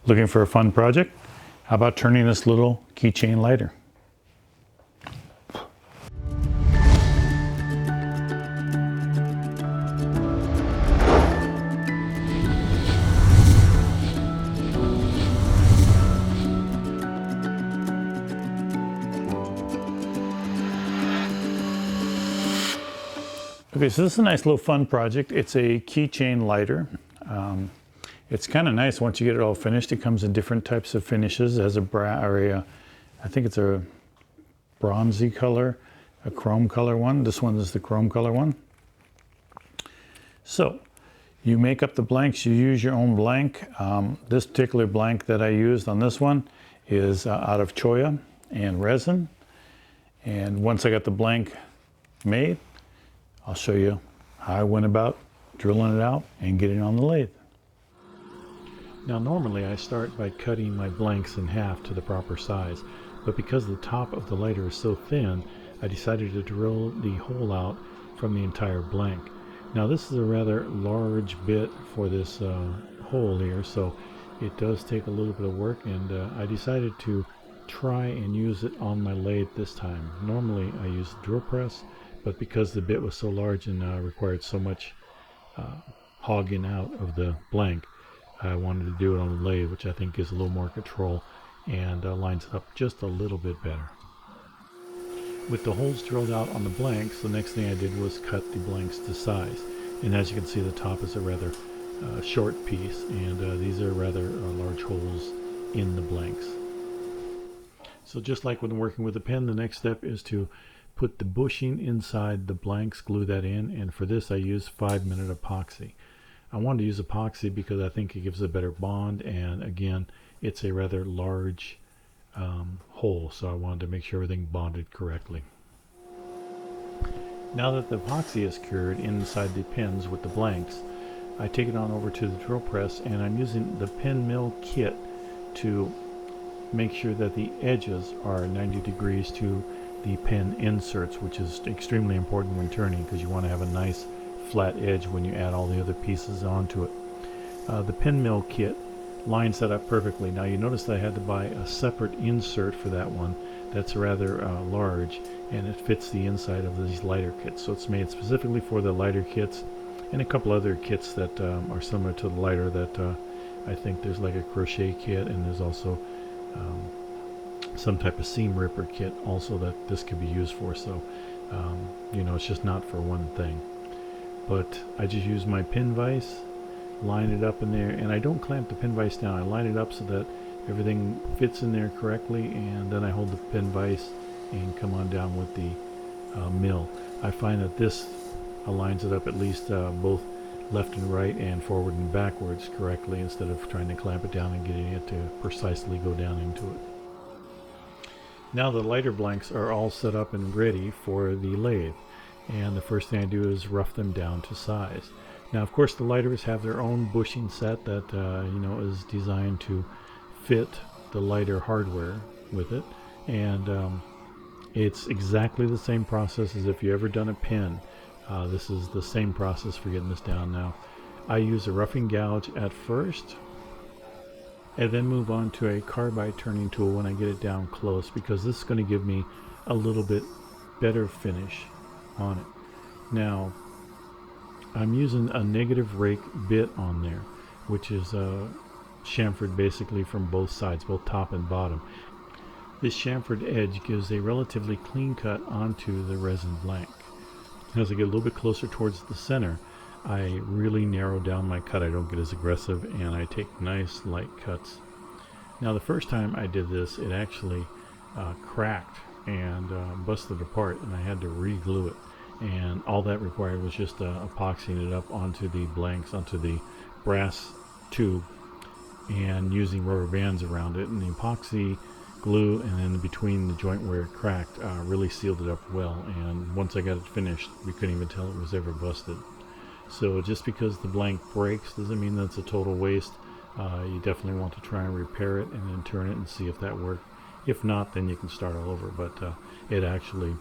Looking for a fun project? How about turning this little keychain lighter? Okay, so this is a nice little fun project. It's a keychain lighter. It's kind of nice once you get it all finished. It comes in different types of finishes. It has I think it's a bronzy color, a chrome color one. This one is the chrome color one. So you make up the blanks. You use your own blank. This particular blank that I used on this one is out of choya and resin. And once I got the blank made, I'll show you how I went about drilling it out and getting it on the lathe. Now normally I start by cutting my blanks in half to the proper size, but because the top of the lighter is so thin, I decided to drill the hole out from the entire blank. Now this is a rather large bit for this hole here, so it does take a little bit of work, and I decided to try and use it on my lathe this time. Normally I use drill press, but because the bit was so large and required so much hogging out of the blank, I wanted to do it on the lathe, which I think gives a little more control and lines it up just a little bit better. With the holes drilled out on the blanks, the next thing I did was cut the blanks to size. And as you can see, the top is a rather short piece, and these are rather large holes in the blanks. So just like when working with a pen, the next step is to put the bushing inside the blanks, glue that in, and for this I use 5-minute epoxy. I wanted to use epoxy because I think it gives a better bond, and again, it's a rather large hole, so I wanted to make sure everything bonded correctly. Now that the epoxy is cured inside the pins with the blanks, I take it on over to the drill press, and I'm using the pin mill kit to make sure that the edges are 90 degrees to the pin inserts, which is extremely important when turning because you want to have a nice flat edge when you add all the other pieces onto it. The pin mill kit lines that up perfectly. Now you notice that I had to buy a separate insert for that one that's rather large, and it fits the inside of these lighter kits. So it's made specifically for the lighter kits and a couple other kits that are similar to the lighter that I think there's like a crochet kit, and there's also some type of seam ripper kit also that this could be used for. So you know, it's just not for one thing. But I just use my pin vise, line it up in there, and I don't clamp the pin vise down. I line it up so that everything fits in there correctly, and then I hold the pin vise and come on down with the mill. I find that this aligns it up at least both left and right and forward and backwards correctly, instead of trying to clamp it down and getting it to precisely go down into it. Now the lighter blanks are all set up and ready for the lathe, and the first thing I do is rough them down to size. Now of course the lighters have their own bushing set that you know, is designed to fit the lighter hardware with it, and it's exactly the same process as if you ever done a pin. This is the same process for getting this down. Now I use a roughing gouge at first, and then move on to a carbide turning tool when I get it down close, because this is going to give me a little bit better finish on it. Now I'm using a negative rake bit on there, which is chamfered basically from both sides, both top and bottom. This chamfered edge gives a relatively clean cut onto the resin blank. As I get a little bit closer towards the center, I really narrow down my cut. I don't get as aggressive, and I take nice light cuts. Now the first time I did this, it actually cracked and busted apart, and I had to re-glue it, and all that required was just epoxying it up onto the blanks, onto the brass tube, and using rubber bands around it, and the epoxy glue, and then between the joint where it cracked, really sealed it up well. And once I got it finished, we couldn't even tell it was ever busted. So just because the blank breaks doesn't mean that's a total waste. You definitely want to try and repair it and then turn it and see if that worked. If not, then you can start all over. But it actually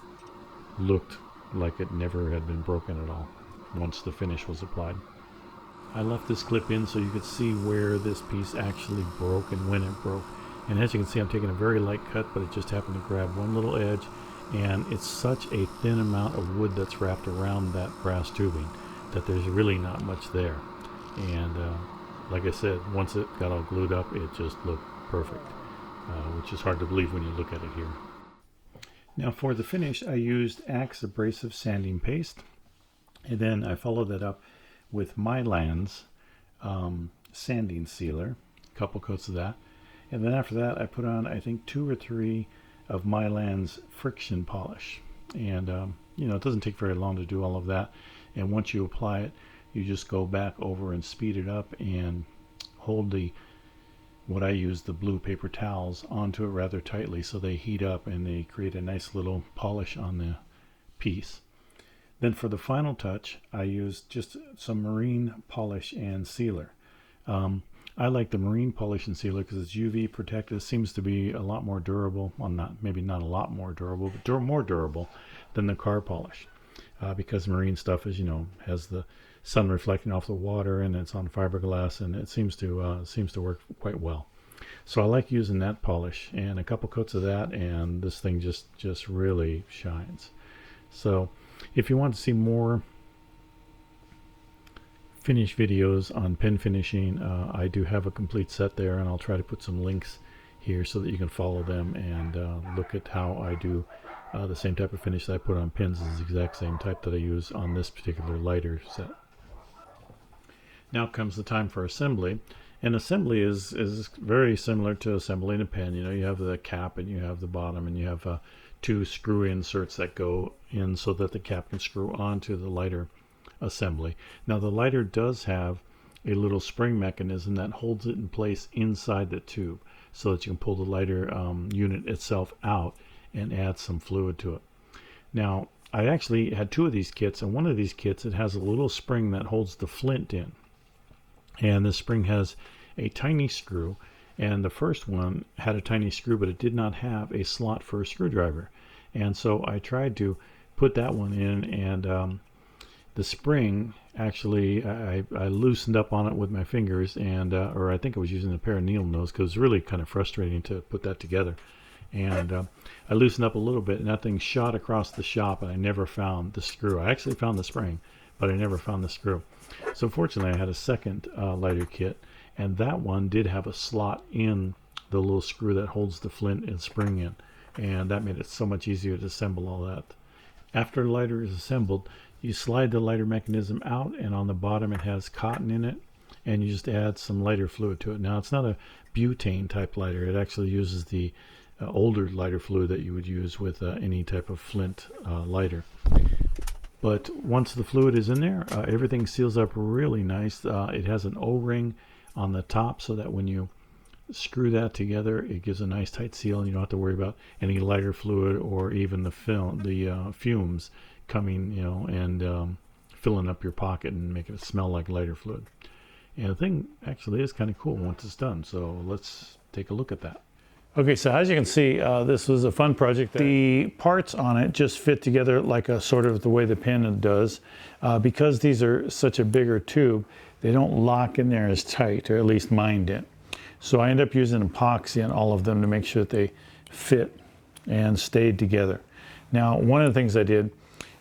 looked like it never had been broken at all once the finish was applied. I left this clip in so you could see where this piece actually broke and when it broke. And as you can see, I'm taking a very light cut, but it just happened to grab one little edge, and it's such a thin amount of wood that's wrapped around that brass tubing that there's really not much there. And like I said, once it got all glued up, it just looked perfect, which is hard to believe when you look at it here. Now for the finish, I used Axe abrasive sanding paste, and then I followed that up with Mylands sanding sealer, a couple coats of that. And then after that, I put on, I think, 2 or 3 of Mylands friction polish. And, you know, it doesn't take very long to do all of that. And once you apply it, you just go back over and speed it up and hold what I use, the blue paper towels, onto it rather tightly so they heat up and they create a nice little polish on the piece. Then for the final touch, I used just some marine polish and sealer. I like the marine polish and sealer because it's UV protected. It seems to be a lot more durable. Well, maybe not a lot more durable, but more durable than the car polish. Because marine stuff, as you know, has the sun reflecting off the water, and it's on fiberglass, and it seems to work quite well. So I like using that polish and a couple coats of that, and this thing just really shines. So if you want to see more finish videos on pen finishing, I do have a complete set there, and I'll try to put some links here so that you can follow them and look at how I do the same type of finish that I put on pins is the exact same type that I use on this particular lighter set. Now comes the time for assembly, and assembly is very similar to assembling a pen. You know, you have the cap and you have the bottom, and you have 2 screw inserts that go in so that the cap can screw onto the lighter assembly. Now the lighter does have a little spring mechanism that holds it in place inside the tube so that you can pull the lighter unit itself out and add some fluid to it. Now I actually had 2 of these kits, and one of these kits, it has a little spring that holds the flint in, and this spring has a tiny screw, and the first one had a tiny screw, but it did not have a slot for a screwdriver. And so I tried to put that one in, and the spring actually, I loosened up on it with my fingers, and or I think I was using a pair of needle nose, because it was really kind of frustrating to put that together. And I loosened up a little bit, and that thing shot across the shop, and I never found the screw. I actually found the spring, but I never found the screw. So fortunately, I had a second lighter kit, and that one did have a slot in the little screw that holds the flint and spring in, and that made it so much easier to assemble all that. After the lighter is assembled, you slide the lighter mechanism out, and on the bottom it has cotton in it, and you just add some lighter fluid to it. Now it's not a butane type lighter. It actually uses the older lighter fluid that you would use with any type of flint lighter. But once the fluid is in there, everything seals up really nice. It has an O-ring on the top so that when you screw that together, it gives a nice tight seal, and you don't have to worry about any lighter fluid or even the fumes coming, you know, and filling up your pocket and making it smell like lighter fluid. And the thing actually is kind of cool once it's done. So let's take a look at that. Okay, so as you can see, this was a fun project. The parts on it just fit together like a sort of the way the pen does. Because these are such a bigger tube, they don't lock in there as tight, or at least mine didn't. So I end up using epoxy on all of them to make sure that they fit and stayed together. Now, one of the things I did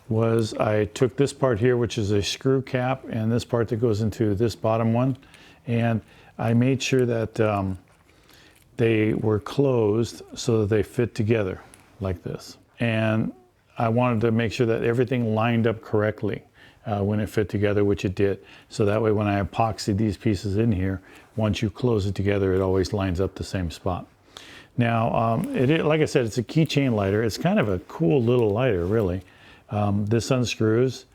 was I took this part here, which is a screw cap, and this part that goes into this bottom one, and I made sure that they were closed so that they fit together like this. And I wanted to make sure that everything lined up correctly when it fit together, which it did. So that way when I epoxied these pieces in here, once you close it together, it always lines up the same spot. Now, like I said, it's a keychain lighter. It's kind of a cool little lighter, really. This unscrews.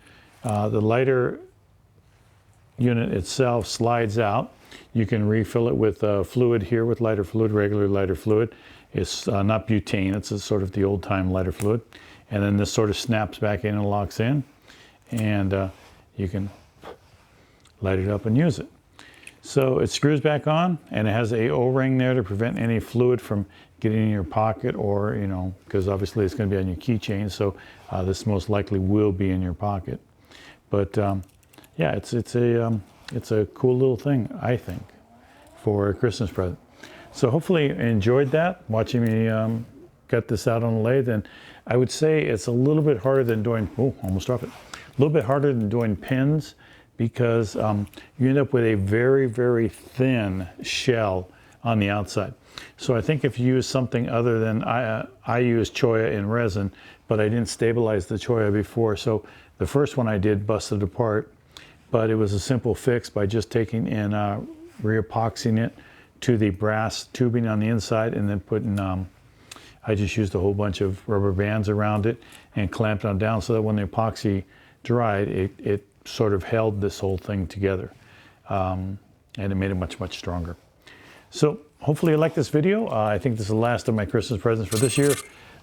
The lighter unit itself slides out. You can refill it with fluid here, with lighter fluid, regular lighter fluid. It's not butane, it's a sort of the old time lighter fluid. And then this sort of snaps back in and locks in. And you can light it up and use it. So it screws back on, and it has a O-ring there to prevent any fluid from getting in your pocket, or, you know, because obviously it's going to be on your keychain, so this most likely will be in your pocket. But yeah, it's a it's a cool little thing, I think, for a Christmas present. So hopefully you enjoyed that, watching me get this out on the lathe. And I would say it's a little bit harder than doing, oh, almost dropped it. A little bit harder than doing pins because you end up with a very, very thin shell on the outside. So I think if you use something other than, I use Choya in resin, but I didn't stabilize the Choya before. So the first one I did busted apart, but it was a simple fix by just taking and re-epoxying it to the brass tubing on the inside, and then putting, I just used a whole bunch of rubber bands around it and clamped on down so that when the epoxy dried, it sort of held this whole thing together. And it made it much, much stronger. So hopefully you like this video. I think this is the last of my Christmas presents for this year.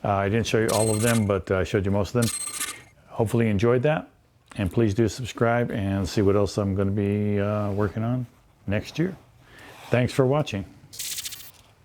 I didn't show you all of them, but I showed you most of them. Hopefully you enjoyed that. And please do subscribe and see what else I'm going to be working on next year. Thanks for watching.